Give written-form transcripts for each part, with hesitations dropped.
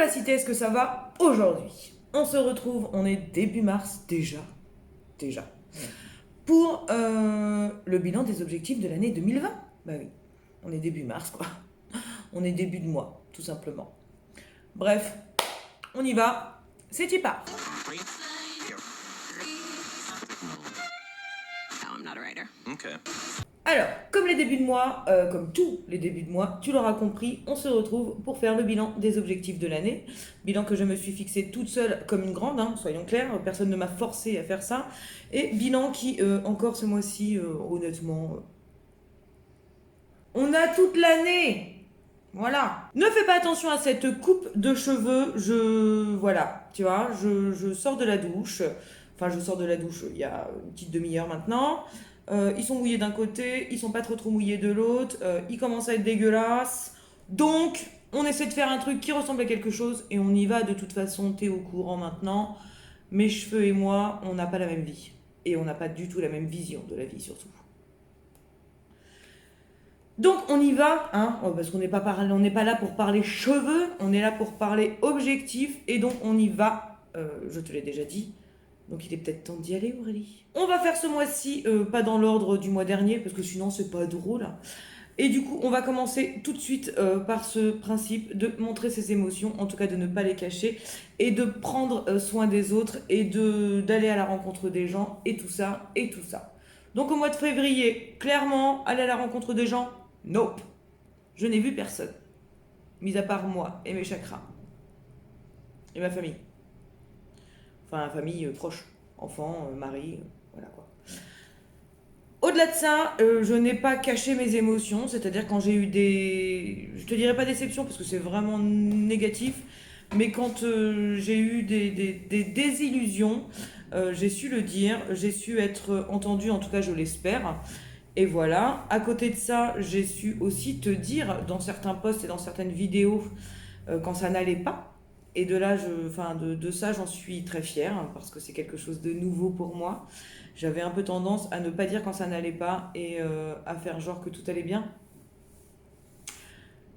la cité, est-ce que ça va aujourd'hui? On se retrouve, on est début mars déjà, pour le bilan des objectifs de l'année 2020. Bah oui, on est début mars quoi, on est début de mois, tout simplement. Bref, on y va, c'est y part. Okay. Alors, comme les débuts de mois, comme tous les débuts de mois, tu l'auras compris, on se retrouve pour faire le bilan des objectifs de l'année. Bilan que je me suis fixé toute seule comme une grande, hein, soyons clairs, personne ne m'a forcé à faire ça. Et bilan qui, encore ce mois-ci, honnêtement, on a toute l'année. Voilà. Ne fais pas attention à cette coupe de cheveux, voilà, tu vois, je sors de la douche. Enfin, je sors de la douche il y a une petite demi-heure maintenant. Ils sont mouillés d'un côté, ils sont pas trop mouillés de l'autre, ils commencent à être dégueulasses. Donc, on essaie de faire un truc qui ressemble à quelque chose et on y va de toute façon, t'es au courant maintenant. Mes cheveux et moi, on n'a pas la même vie. Et on n'a pas du tout la même vision de la vie surtout. Donc on y va, hein, parce qu'on n'est pas là pour parler cheveux, on est là pour parler objectifs, et donc on y va, je te l'ai déjà dit, donc il est peut-être temps d'y aller Aurélie. On va faire ce mois-ci, pas dans l'ordre du mois dernier, parce que sinon c'est pas drôle, et du coup on va commencer tout de suite par ce principe de montrer ses émotions, en tout cas de ne pas les cacher, et de prendre soin des autres, et d'aller à la rencontre des gens, et tout ça, et tout ça. Donc au mois de février, clairement, aller à la rencontre des gens, nope. Je n'ai vu personne. Mis à part moi et mes chakras. Et ma famille. Enfin, famille proche. Enfants, mari, voilà quoi. Au-delà de ça, je n'ai pas caché mes émotions. C'est-à-dire quand j'ai eu des... Je te dirais pas déception parce que c'est vraiment négatif. Mais quand j'ai eu des désillusions, j'ai su le dire. J'ai su être entendue, en tout cas je l'espère. Et voilà, à côté de ça, j'ai su aussi te dire dans certains posts et dans certaines vidéos quand ça n'allait pas. Et de là, de ça, j'en suis très fière hein, parce que c'est quelque chose de nouveau pour moi. J'avais un peu tendance à ne pas dire quand ça n'allait pas et à faire genre que tout allait bien.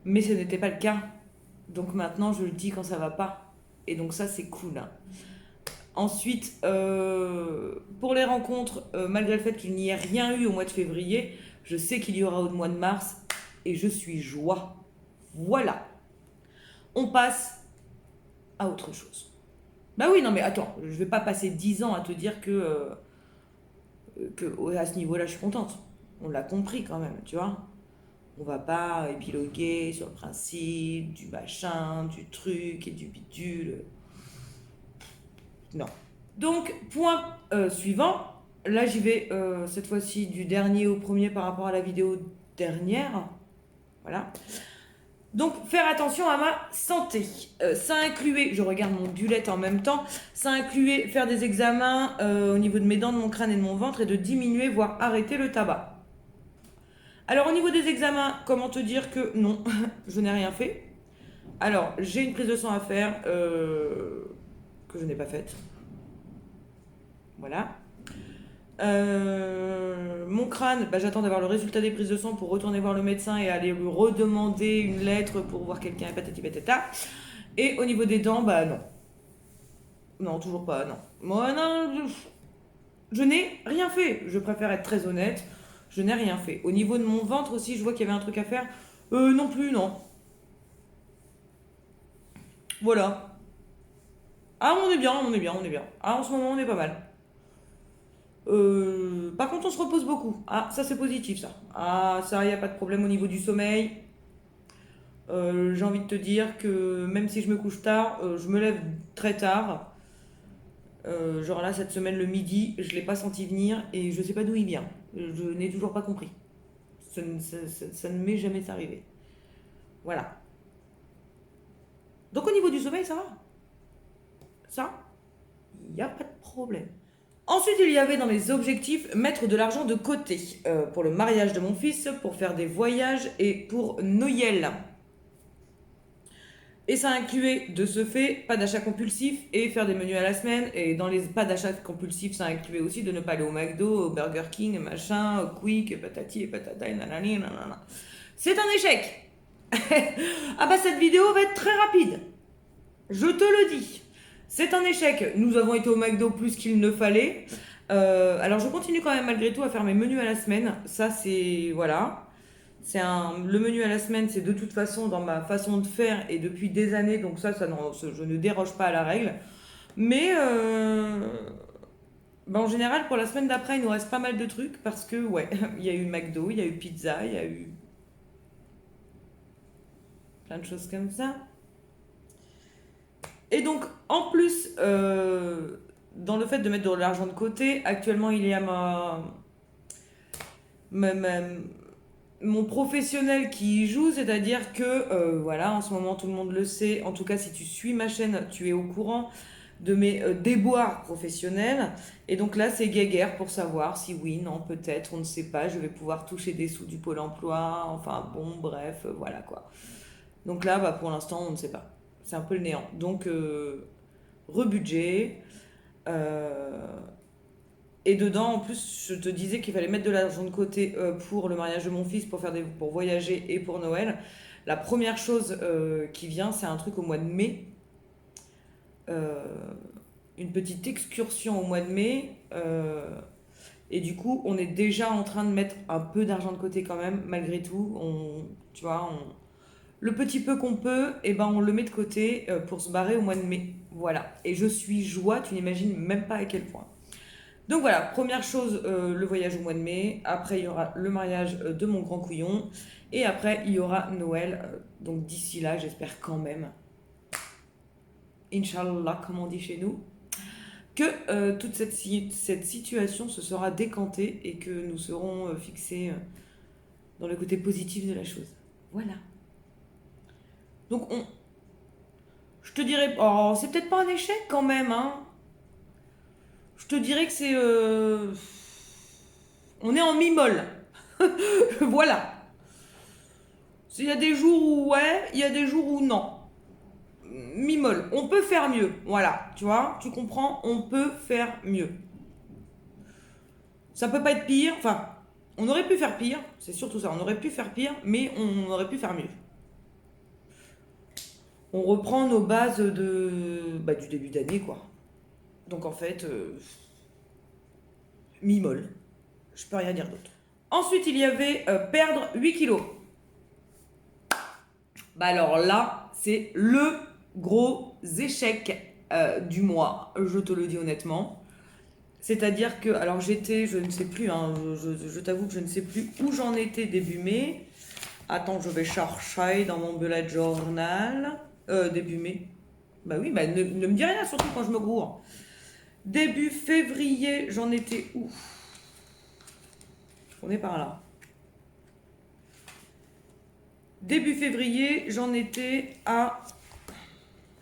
Mais ce n'était pas le cas. Donc maintenant, je le dis quand ça va pas. Et donc ça, c'est cool. Hein. Ensuite, pour les rencontres, malgré le fait qu'il n'y ait rien eu au mois de février, je sais qu'il y aura au mois de mars et je suis joie. Voilà. On passe à autre chose. Bah oui, non mais attends, je vais pas passer 10 ans à te dire que à ce niveau-là, je suis contente. On l'a compris quand même, tu vois. On va pas épiloguer sur le principe du machin, du truc et du bidule. Non. Donc, point suivant. Là, j'y vais cette fois-ci du dernier au premier par rapport à la vidéo dernière. Voilà. Donc, faire attention à ma santé. Ça incluait, je regarde mon bullet en même temps, ça incluait faire des examens au niveau de mes dents, de mon crâne et de mon ventre et de diminuer, voire arrêter le tabac. Alors, au niveau des examens, comment te dire que non, je n'ai rien fait. Alors, j'ai une prise de sang à faire que je n'ai pas faite. Voilà. Mon crâne, bah, j'attends d'avoir le résultat des prises de sang pour retourner voir le médecin et aller lui redemander une lettre pour voir quelqu'un, patati patata. Et au niveau des dents, bah non. Non, toujours pas, non. Moi, non, je n'ai rien fait. Je préfère être très honnête. Je n'ai rien fait. Au niveau de mon ventre aussi, je vois qu'il y avait un truc à faire. Non plus, non. Voilà. Ah, on est bien. Ah, en ce moment, on est pas mal. Par contre, on se repose beaucoup. Ah, ça c'est positif, ça. Ah, ça, il n'y a pas de problème au niveau du sommeil. J'ai envie de te dire que même si je me couche tard, je me lève très tard. Genre là, cette semaine, le midi, je ne l'ai pas senti venir et je ne sais pas d'où il vient. Je n'ai toujours pas compris. Ça ne m'est jamais arrivé. Voilà. Donc au niveau du sommeil, ça va. Ça, il n'y a pas de problème. Ensuite, il y avait dans les objectifs mettre de l'argent de côté pour le mariage de mon fils, pour faire des voyages et pour Noël. Et ça incluait de ce fait pas d'achat compulsif et faire des menus à la semaine. Et dans les pas d'achat compulsif, ça incluait aussi de ne pas aller au McDo, au Burger King, machin, au Quick, patati et patata et nanani, nanana. C'est un échec. Ah bah cette vidéo va être très rapide. Je te le dis. C'est un échec. Nous avons été au McDo plus qu'il ne fallait. Alors je continue quand même malgré tout à faire mes menus à la semaine. Ça c'est... Voilà. Le menu à la semaine, c'est de toute façon dans ma façon de faire et depuis des années. Donc je ne déroge pas à la règle. Mais en général, pour la semaine d'après, il nous reste pas mal de trucs parce que, ouais, il y a eu McDo, il y a eu pizza, il y a eu plein de choses comme ça. Et donc, en plus, dans le fait de mettre de l'argent de côté, actuellement, il y a mon professionnel qui y joue, c'est-à-dire que, voilà, en ce moment, tout le monde le sait. En tout cas, si tu suis ma chaîne, tu es au courant de mes déboires professionnels. Et donc là, c'est guéguerre pour savoir si oui, non, peut-être, on ne sait pas, je vais pouvoir toucher des sous du Pôle emploi. Enfin, bon, bref, voilà quoi. Donc là, pour l'instant, on ne sait pas. C'est un peu le néant. Donc, rebudget. Et dedans, en plus, je te disais qu'il fallait mettre de l'argent de côté pour le mariage de mon fils, pour voyager et pour Noël. La première chose qui vient, c'est un truc au mois de mai. Une petite excursion au mois de mai. Et du coup, on est déjà en train de mettre un peu d'argent de côté quand même, malgré tout. Tu vois, le petit peu qu'on peut, on le met de côté pour se barrer au mois de mai. Voilà. Et je suis joie, tu n'imagines même pas à quel point. Donc voilà, première chose, le voyage au mois de mai. Après, il y aura le mariage de mon grand couillon. Et après, il y aura Noël. Donc d'ici là, j'espère quand même, Inch'Allah, comme on dit chez nous, que toute cette situation se sera décantée et que nous serons fixés dans le côté positif de la chose. Voilà. Donc je te dirais, c'est peut-être pas un échec quand même, hein. Je te dirais que c'est, on est en mi-molle. Voilà. Il y a des jours où ouais, il y a des jours où non. Mi-molle. On peut faire mieux. Voilà. Tu vois, tu comprends, on peut faire mieux. Ça peut pas être pire. Enfin, on aurait pu faire pire. C'est surtout ça. On aurait pu faire pire, mais on aurait pu faire mieux. On reprend nos bases du début d'année, quoi. Donc en fait, mi-molle. Je peux rien dire d'autre. Ensuite, il y avait perdre 8 kilos. Alors là, c'est le gros échec du mois, je te le dis honnêtement. C'est-à-dire que, alors je ne sais plus, hein, je t'avoue que je ne sais plus où j'en étais début mai. Attends, je vais chercher dans mon bullet journal. Début mai. Bah oui, ne me dis rien, surtout quand je me gourre. Début février, j'en étais où? On est par là. Début février, j'en étais à...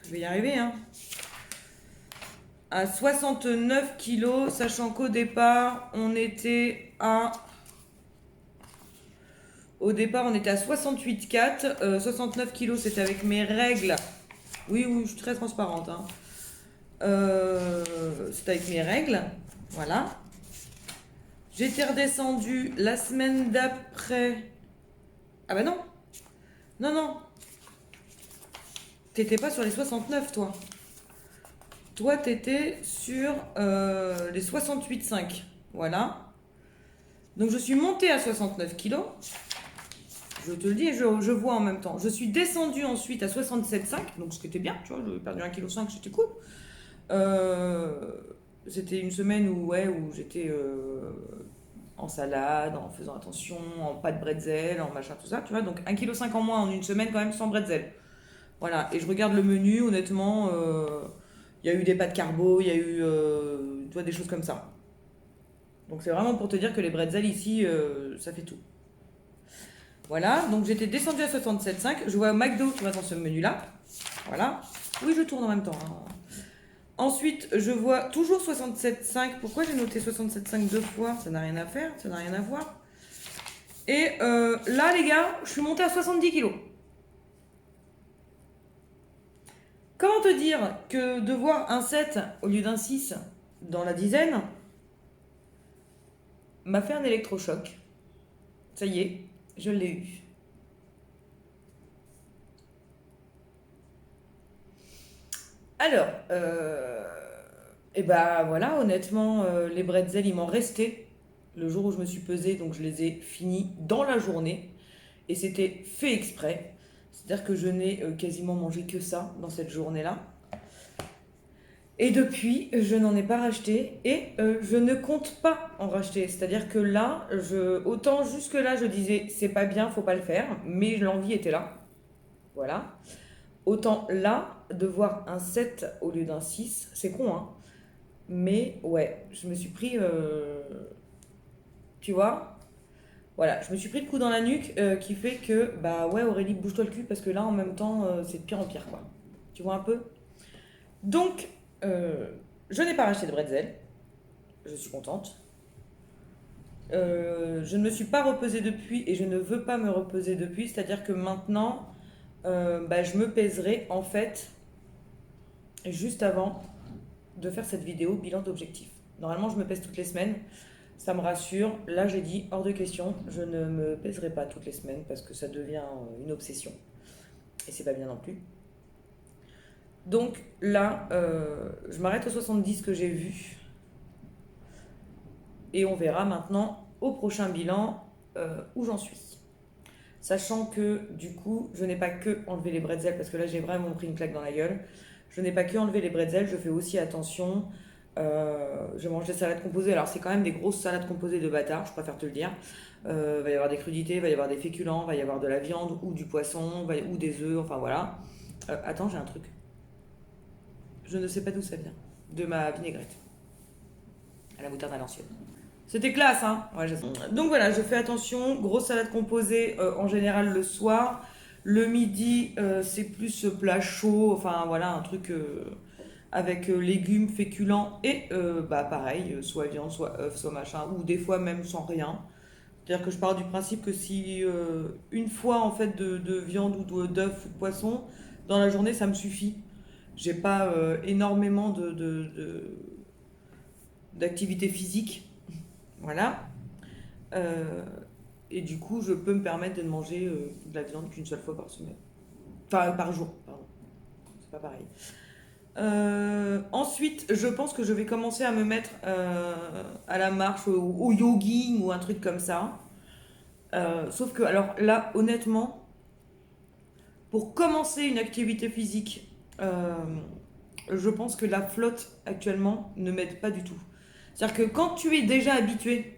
Je vais y arriver, hein. À 69 kilos, sachant qu'au départ, on était à... Au départ, on était à 68,4. 69 kilos, c'était avec mes règles. Oui, je suis très transparente, hein. C'était avec mes règles. Voilà. J'étais redescendue la semaine d'après. Ah bah non. Non. T'étais pas sur les 69, toi. Toi, t'étais sur les 68,5. Voilà. Donc, je suis montée à 69 kilos. Je te le dis et je vois en même temps. Je suis descendue ensuite à 67,5. Donc, ce qui était bien, tu vois. J'ai perdu 1,5 kg, c'était cool. C'était une semaine où j'étais en salade, en faisant attention, en pas de bretzel, en machin, tout ça, tu vois. Donc 1,5 kg en moins en une semaine quand même sans bretzel. Voilà, et je regarde le menu, honnêtement, il y a eu des pâtes carbo, il y a eu tu vois, des choses comme ça. Donc c'est vraiment pour te dire que les bretzels ici, ça fait tout. Voilà, donc j'étais descendue à 67,5. Je vois au McDo, tu vois, dans ce menu-là. Voilà. Oui, je tourne en même temps, hein. Ensuite, je vois toujours 67,5. Pourquoi j'ai noté 67,5 deux fois? Ça n'a rien à faire, ça n'a rien à voir. Et là, les gars, je suis montée à 70 kilos. Comment te dire que de voir un 7 au lieu d'un 6 dans la dizaine m'a fait un électrochoc. Ça y est, je l'ai eu. Alors, et bah voilà, honnêtement, les bretzels, il m'en restait le jour où je me suis pesée, donc je les ai finis dans la journée. Et c'était fait exprès. C'est-à-dire que je n'ai quasiment mangé que ça dans cette journée-là. Et depuis, je n'en ai pas racheté et je ne compte pas en racheter. C'est-à-dire que là, autant jusque-là, je disais c'est pas bien, faut pas le faire, mais l'envie était là. Voilà. Autant là, de voir un 7 au lieu d'un 6, c'est con, hein. Mais ouais, je me suis pris. Tu vois? Voilà, je me suis pris le coup dans la nuque qui fait que, bah ouais, Aurélie, bouge-toi le cul parce que là, en même temps, c'est de pire en pire, quoi. Tu vois un peu? Donc, je n'ai pas racheté de bretzel. Je suis contente. Je ne me suis pas repesée depuis et je ne veux pas me repeser depuis. C'est-à-dire que maintenant, bah, je me pèserai en fait juste avant de faire cette vidéo bilan d'objectif. Normalement, je me pèse toutes les semaines. Ça me rassure. Là, j'ai dit hors de question, je ne me pèserai pas toutes les semaines parce que ça devient une obsession. Et c'est pas bien non plus. Donc là, je m'arrête aux 70 que j'ai vu. Et on verra maintenant au prochain bilan où j'en suis. Sachant que du coup, je n'ai pas que enlevé les bretzels parce que là j'ai vraiment pris une claque dans la gueule. Je n'ai pas que enlevé les bretzels, je fais aussi attention. Je mange des salades composées. Alors c'est quand même des grosses salades composées de bâtard, je préfère te le dire. Va y avoir des crudités, va y avoir des féculents, va y avoir de la viande ou du poisson ou des œufs, enfin voilà. Attends, j'ai un truc. Je ne sais pas d'où ça vient. De ma vinaigrette. À la moutarde à l'ancienne. C'était classe, hein. Ouais, donc voilà, je fais attention. Grosse salade composée en général le soir. Le midi, c'est plus plat chaud. Enfin voilà, un truc avec légumes, féculents et bah pareil, soit viande, soit œuf, soit machin. Ou des fois même sans rien. C'est-à-dire que je pars du principe que si une fois en fait de viande ou d'œuf ou de poisson dans la journée, ça me suffit. J'ai pas énormément d'activité physique. Voilà. Euh, et du coup, je peux me permettre de ne manger de la viande qu'une seule fois par semaine. Enfin, par jour, pardon. C'est pas pareil. Ensuite, je pense que je vais commencer à me mettre à la marche, au yogi ou un truc comme ça. Sauf que, alors là, honnêtement, pour commencer une activité physique, je pense que la flotte actuellement ne m'aide pas du tout. C'est-à-dire que quand tu es déjà habitué,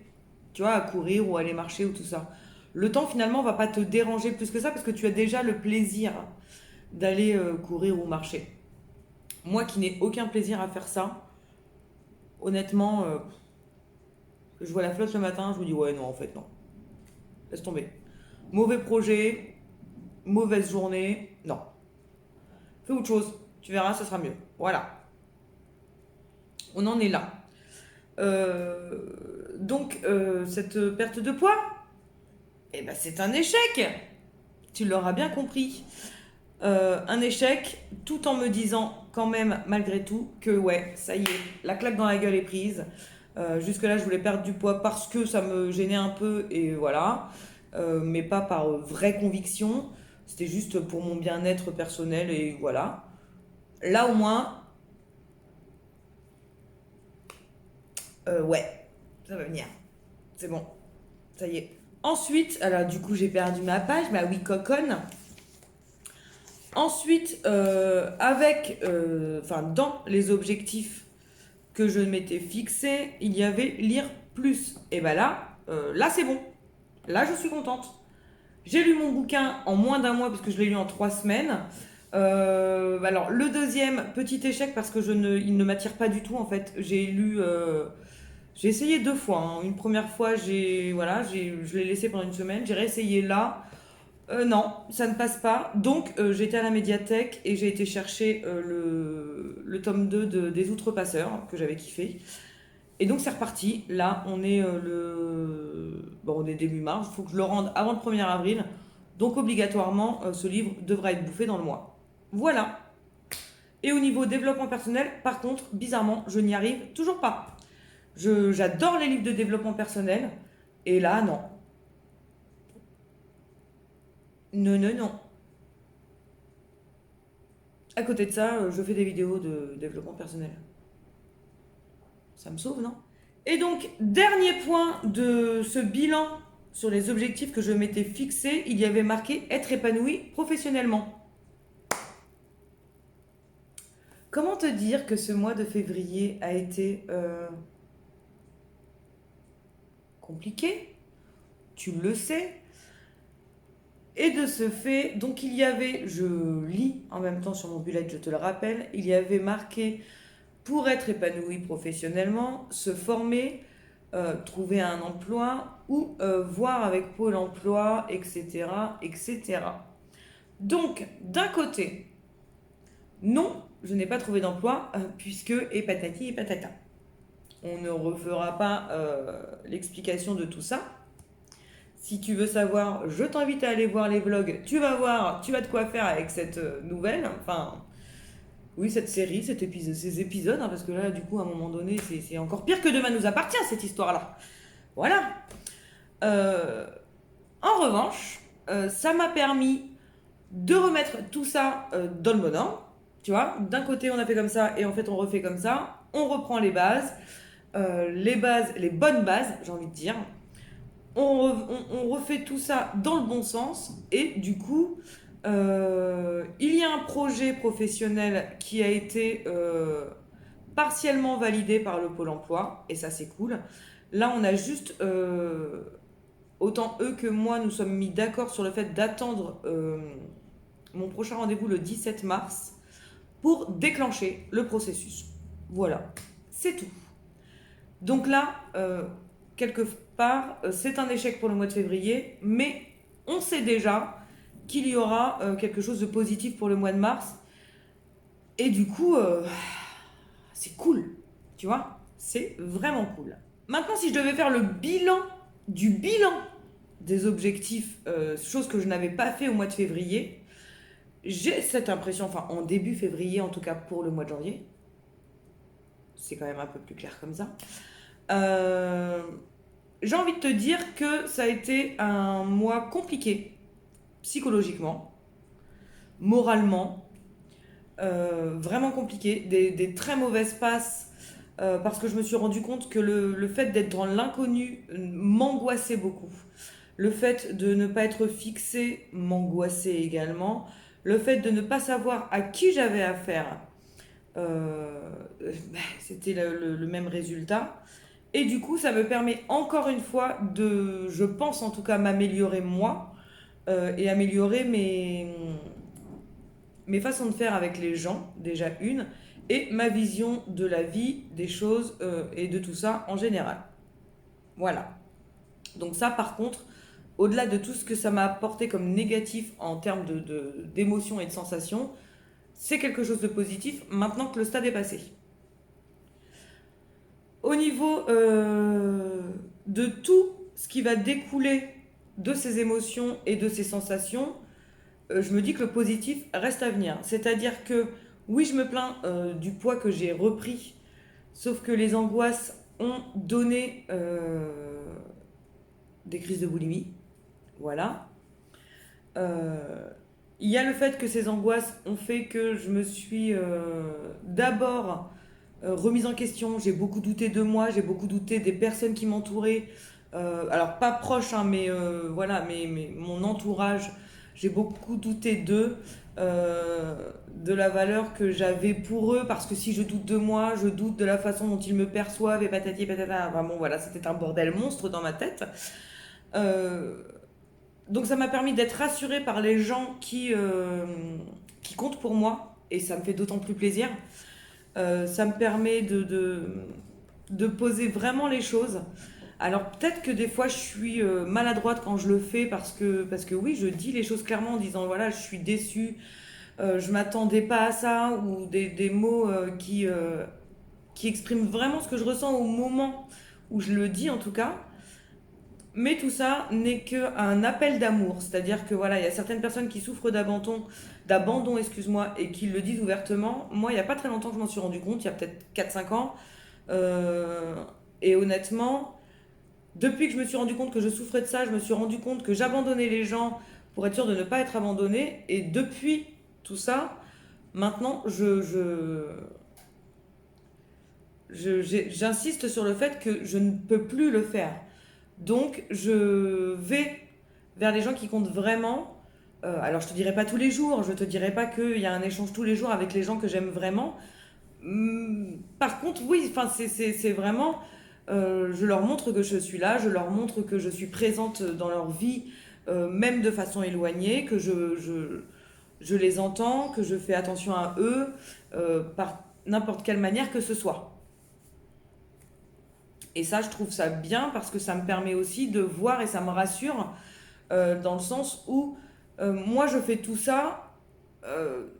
tu vois, à courir ou à aller marcher ou tout ça, le temps finalement va pas te déranger plus que ça parce que tu as déjà le plaisir d'aller courir ou marcher. Moi qui n'ai aucun plaisir à faire ça, honnêtement, je vois la flotte le matin, je me dis ouais non en fait non, laisse tomber. Mauvais projet, mauvaise journée, non. Fais autre chose, tu verras, ça sera mieux. Voilà, on en est là. Donc cette perte de poids, eh ben, c'est un échec. Tu l'auras bien compris. Un échec, tout en me disant quand même malgré tout que ouais, ça y est, la claque dans la gueule est prise. Jusque-là, je voulais perdre du poids parce que ça me gênait un peu et voilà. Mais pas par vraie conviction. C'était juste pour mon bien-être personnel et voilà. Là au moins, ouais, ça va venir. C'est bon, ça y est. Ensuite, alors du coup j'ai perdu ma page, ma oui coconne. Ensuite, dans les objectifs que je m'étais fixés, il y avait lire plus. Et ben là c'est bon. Là je suis contente. J'ai lu mon bouquin en moins d'un mois puisque je l'ai lu en 3 semaines. Alors le deuxième, petit échec parce que il ne m'attire pas du tout en fait. J'ai essayé 2 fois, hein. Une première fois, je l'ai laissé pendant une semaine. J'ai réessayé là. Non, ça ne passe pas. Donc, j'étais à la médiathèque et j'ai été chercher le tome 2 des Outrepasseurs, que j'avais kiffé. Et donc, c'est reparti. Là, on est on est début mars. Il faut que je le rende avant le 1er avril. Donc, obligatoirement, ce livre devra être bouffé dans le mois. Voilà. Et au niveau développement personnel, par contre, bizarrement, je n'y arrive toujours pas. J'adore les livres de développement personnel. Et là, non. Non, non, non. À côté de ça, je fais des vidéos de développement personnel. Ça me sauve, non? Et donc, dernier point de ce bilan sur les objectifs que je m'étais fixés, il y avait marqué être épanoui professionnellement. Comment te dire que ce mois de février a été compliqué? Tu le sais. Et de ce fait, donc il y avait, je lis en même temps sur mon bullet, je te le rappelle, il y avait marqué pour être épanoui professionnellement, se former, trouver un emploi ou voir avec Pôle emploi, etc., etc. Donc, d'un côté, non, je n'ai pas trouvé d'emploi puisque et patati et patata. On ne refera pas l'explication de tout ça. Si tu veux savoir, je t'invite à aller voir les vlogs. Tu vas voir, tu as de quoi faire avec cette nouvelle. Enfin, oui, cette série, ces épisodes, hein, parce que là, du coup, à un moment donné, c'est encore pire que Demain nous appartient, cette histoire-là. Voilà. En revanche, ça m'a permis de remettre tout ça dans le bon ordre. Tu vois, d'un côté, on a fait comme ça, et en fait, on refait comme ça. On reprend les bases, les bonnes bases, j'ai envie de dire. On refait tout ça dans le bon sens, et du coup, il y a un projet professionnel qui a été partiellement validé par le Pôle emploi, et ça c'est cool. Là, on a juste, autant eux que moi, nous sommes mis d'accord sur le fait d'attendre mon prochain rendez-vous le 17 mars pour déclencher le processus. Voilà, c'est tout. Donc là, quelque part, c'est un échec pour le mois de février, mais on sait déjà qu'il y aura quelque chose de positif pour le mois de mars. Et du coup, c'est cool, tu vois, c'est vraiment cool. Maintenant, si je devais faire le bilan des objectifs, chose que je n'avais pas fait au mois de février, j'ai cette impression, enfin en début février, en tout cas pour le mois de janvier, c'est quand même un peu plus clair comme ça. J'ai envie de te dire que ça a été un mois compliqué, psychologiquement, moralement, vraiment compliqué, des très mauvaises passes, parce que je me suis rendu compte que le fait d'être dans l'inconnu m'angoissait beaucoup. Le fait de ne pas être fixé m'angoissait également. Le fait de ne pas savoir à qui j'avais affaire, c'était le même résultat. Et du coup, ça me permet encore une fois de, je pense en tout cas, m'améliorer moi et améliorer mes façons de faire avec les gens, déjà une, et ma vision de la vie, des choses et de tout ça en général. Voilà. Donc ça, par contre, au-delà de tout ce que ça m'a apporté comme négatif en termes d'émotions et de sensations, c'est quelque chose de positif maintenant que le stade est passé. Au niveau de tout ce qui va découler de ces émotions et de ces sensations, je me dis que le positif reste à venir. C'est-à-dire que oui, je me plains du poids que j'ai repris, sauf que les angoisses ont donné des crises de boulimie. Voilà. Il y a le fait que ces angoisses ont fait que je me suis d'abord remise en question. J'ai beaucoup douté de moi, j'ai beaucoup douté des personnes qui m'entouraient. Alors pas proches, hein, mais voilà, mais mon entourage, j'ai beaucoup douté d'eux, de la valeur que j'avais pour eux, parce que si je doute de moi, je doute de la façon dont ils me perçoivent et patati et patata. Enfin bon, voilà, c'était un bordel monstre dans ma tête. Donc ça m'a permis d'être rassurée par les gens qui comptent pour moi, et ça me fait d'autant plus plaisir. Ça me permet de poser vraiment les choses. Alors peut-être que des fois je suis maladroite quand je le fais parce que oui, je dis les choses clairement en disant voilà, je suis déçue, je m'attendais pas à ça, ou des mots qui expriment vraiment ce que je ressens au moment où je le dis en tout cas. Mais tout ça n'est qu'un appel d'amour, c'est-à-dire que voilà, il y a certaines personnes qui souffrent d'abandon, excuse-moi, et qui le disent ouvertement. Moi, il n'y a pas très longtemps que je m'en suis rendu compte, il y a peut-être 4-5 ans. Et honnêtement, depuis que je me suis rendu compte que je souffrais de ça, je me suis rendu compte que j'abandonnais les gens pour être sûre de ne pas être abandonnée. Et depuis tout ça, Maintenant, j'insiste sur le fait que je ne peux plus le faire. Donc, je vais vers les gens qui comptent vraiment. Alors, je te dirai pas tous les jours, je te dirai pas qu'il y a un échange tous les jours avec les gens que j'aime vraiment. Par contre, oui, enfin, c'est vraiment... je leur montre que je suis là, je leur montre que je suis présente dans leur vie, même de façon éloignée, que je les entends, que je fais attention à eux, par n'importe quelle manière que ce soit. Et ça, je trouve ça bien parce que ça me permet aussi de voir et ça me rassure dans le sens où moi, je fais tout ça.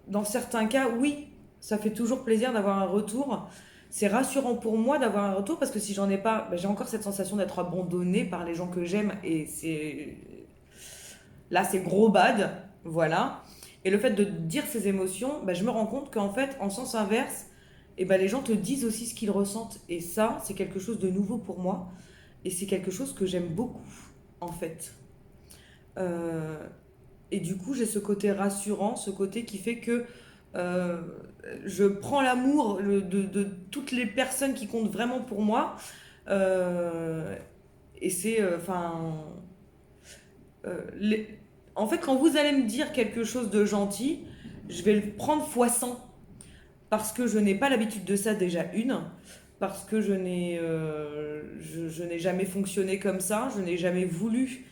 Dans certains cas, oui, ça fait toujours plaisir d'avoir un retour. C'est rassurant pour moi d'avoir un retour parce que si j'en ai pas, ben, j'ai encore cette sensation d'être abandonnée par les gens que j'aime et là, c'est gros bad, voilà. Et le fait de dire ces émotions, ben, je me rends compte qu'en fait, en sens inverse, et ben, les gens te disent aussi ce qu'ils ressentent. Et ça, c'est quelque chose de nouveau pour moi. Et c'est quelque chose que j'aime beaucoup, en fait. Euh, et du coup, j'ai ce côté rassurant, ce côté qui fait que euh, je prends l'amour de toutes les personnes qui comptent vraiment pour moi. Euh, et c'est, en fait, quand vous allez me dire quelque chose de gentil, je vais le prendre fois 100 parce que je n'ai pas l'habitude de ça déjà parce que je n'ai jamais fonctionné comme ça, je n'ai jamais voulu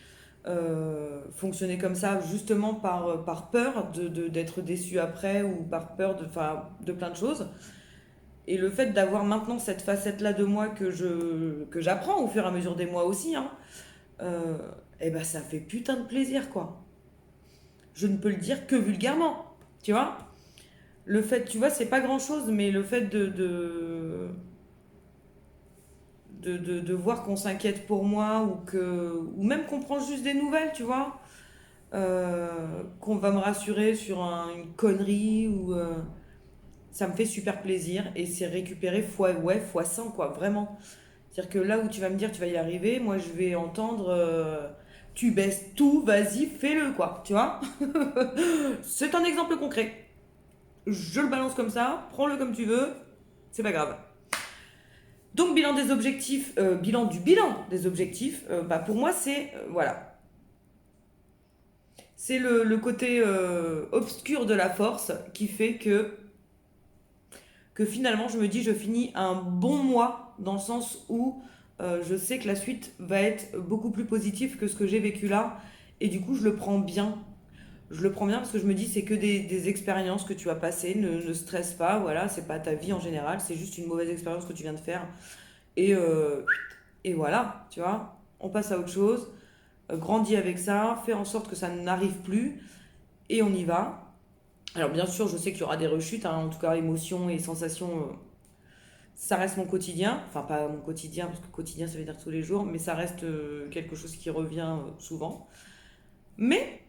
fonctionner comme ça justement par peur d'être déçu après ou par peur de plein de choses. Et le fait d'avoir maintenant cette facette-là de moi que j'apprends au fur et à mesure des mois aussi, hein, et ben ça fait putain de plaisir quoi. Je ne peux le dire que vulgairement, tu vois. Le fait, tu vois, c'est pas grand-chose, mais le fait de voir qu'on s'inquiète pour moi ou même qu'on prend juste des nouvelles, tu vois, qu'on va me rassurer sur une connerie ça me fait super plaisir et c'est récupéré fois 100 quoi, vraiment. C'est-à-dire que là où tu vas me dire tu vas y arriver, moi je vais entendre tu baisses tout, vas-y, fais-le quoi, tu vois. C'est un exemple concret. Je le balance comme ça, prends-le comme tu veux, c'est pas grave. Donc bilan des objectifs, bilan des objectifs, bah pour moi c'est voilà, c'est le côté obscur de la force qui fait que finalement je me dis je finis un bon mois dans le sens où je sais que la suite va être beaucoup plus positive que ce que j'ai vécu là et du coup je le prends bien. Je le prends bien parce que je me dis c'est que des expériences que tu as passées, ne stresse pas, voilà, c'est pas ta vie en général, c'est juste une mauvaise expérience que tu viens de faire. Et, euh, et voilà, tu vois, on passe à autre chose, grandis avec ça, fais en sorte que ça n'arrive plus et on y va. Alors bien sûr, je sais qu'il y aura des rechutes, hein, en tout cas émotions et sensations, ça reste mon quotidien. Enfin pas mon quotidien, parce que quotidien ça veut dire tous les jours, mais ça reste quelque chose qui revient souvent. Mais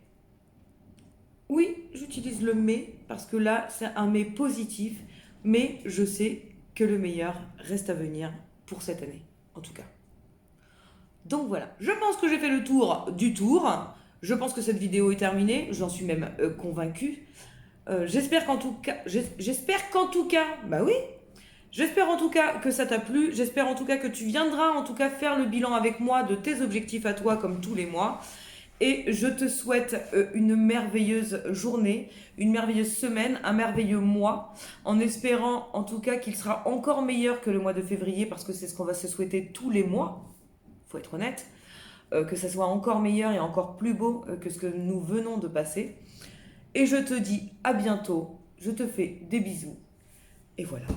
oui, j'utilise le mais parce que là, c'est un mais positif, mais je sais que le meilleur reste à venir pour cette année, en tout cas. Donc voilà, je pense que j'ai fait le tour du tour. Je pense que cette vidéo est terminée, j'en suis même convaincue. J'espère qu'en tout cas, bah oui, j'espère en tout cas que ça t'a plu. J'espère en tout cas que tu viendras en tout cas faire le bilan avec moi de tes objectifs à toi comme tous les mois. Et je te souhaite une merveilleuse journée, une merveilleuse semaine, un merveilleux mois, en espérant en tout cas qu'il sera encore meilleur que le mois de février, parce que c'est ce qu'on va se souhaiter tous les mois, faut être honnête, que ça soit encore meilleur et encore plus beau que ce que nous venons de passer. Et je te dis à bientôt, je te fais des bisous, et voilà.